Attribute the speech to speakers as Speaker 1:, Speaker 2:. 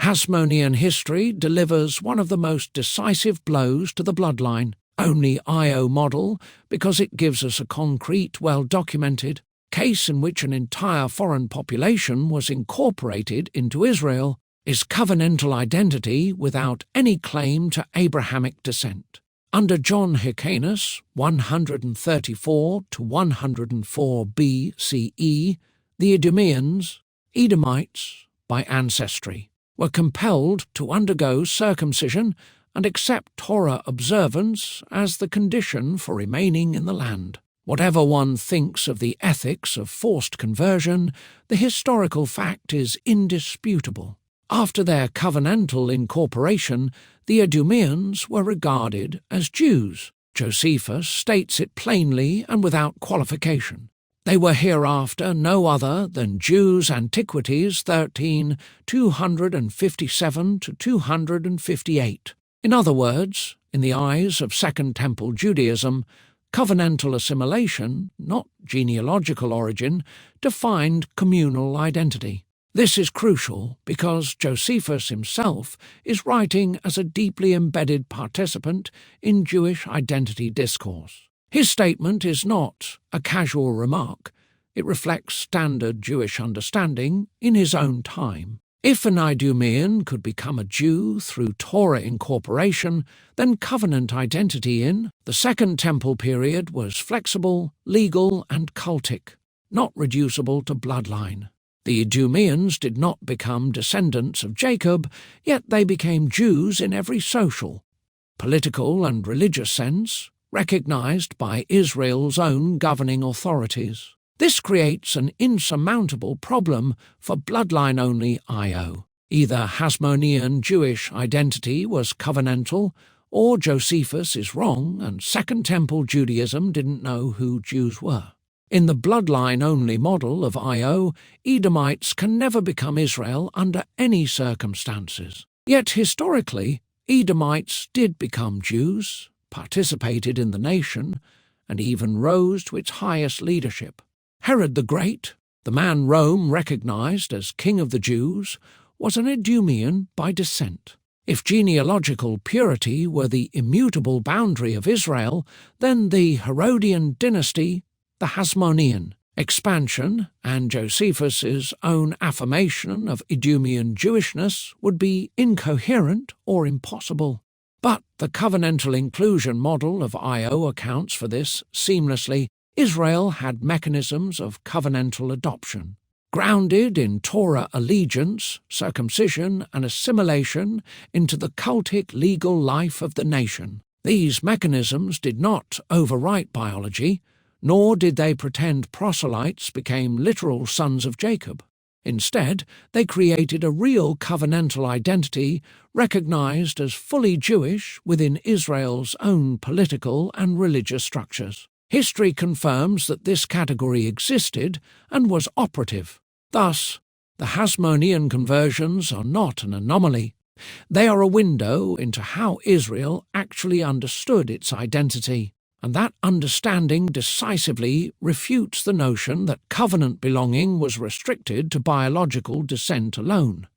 Speaker 1: Hasmonean history delivers one of the most decisive blows to the bloodline only IO model because it gives us a concrete, well-documented case in which an entire foreign population was incorporated into Israel is covenantal identity without any claim to Abrahamic descent. Under John Hyrcanus, 134 to 104 BCE, the Idumeans, Edomites by ancestry, were compelled to undergo circumcision and accept Torah observance as the condition for remaining in the land. Whatever one thinks of the ethics of forced conversion, the historical fact is indisputable. After their covenantal incorporation, the Idumeans were regarded as Jews. Josephus states it plainly and without qualification. They were hereafter no other than Jews. Antiquities 13, 257 to 258. In other words, in the eyes of Second Temple Judaism, covenantal assimilation, not genealogical origin, defined communal identity. This is crucial because Josephus himself is writing as a deeply embedded participant in Jewish identity discourse. His statement is not a casual remark. It reflects standard Jewish understanding in his own time. If an Idumean could become a Jew through Torah incorporation, then covenant identity in the Second Temple period was flexible, legal, and cultic, not reducible to bloodline. The Idumeans did not become descendants of Jacob, yet they became Jews in every social, political, and religious sense, recognized by Israel's own governing authorities. This creates an insurmountable problem for bloodline-only IO. Either Hasmonean Jewish identity was covenantal, or Josephus is wrong and Second Temple Judaism didn't know who Jews were. In the bloodline-only model of IO, Edomites can never become Israel under any circumstances. Yet historically, Edomites did become Jews, participated in the nation, and even rose to its highest leadership. Herod the Great, the man Rome recognized as king of the Jews, was an Idumean by descent. If genealogical purity were the immutable boundary of Israel, then the Herodian dynasty, the Hasmonean expansion, and Josephus's own affirmation of Idumean Jewishness would be incoherent or impossible. But the covenantal inclusion model of IO accounts for this seamlessly. Israel had mechanisms of covenantal adoption, grounded in Torah allegiance, circumcision, and assimilation into the cultic legal life of the nation. These mechanisms did not overwrite biology, nor did they pretend proselytes became literal sons of Jacob. Instead, they created a real covenantal identity recognized as fully Jewish within Israel's own political and religious structures. History confirms that this category existed and was operative. Thus, the Hasmonean conversions are not an anomaly. They are a window into how Israel actually understood its identity, and that understanding decisively refutes the notion that covenant belonging was restricted to biological descent alone.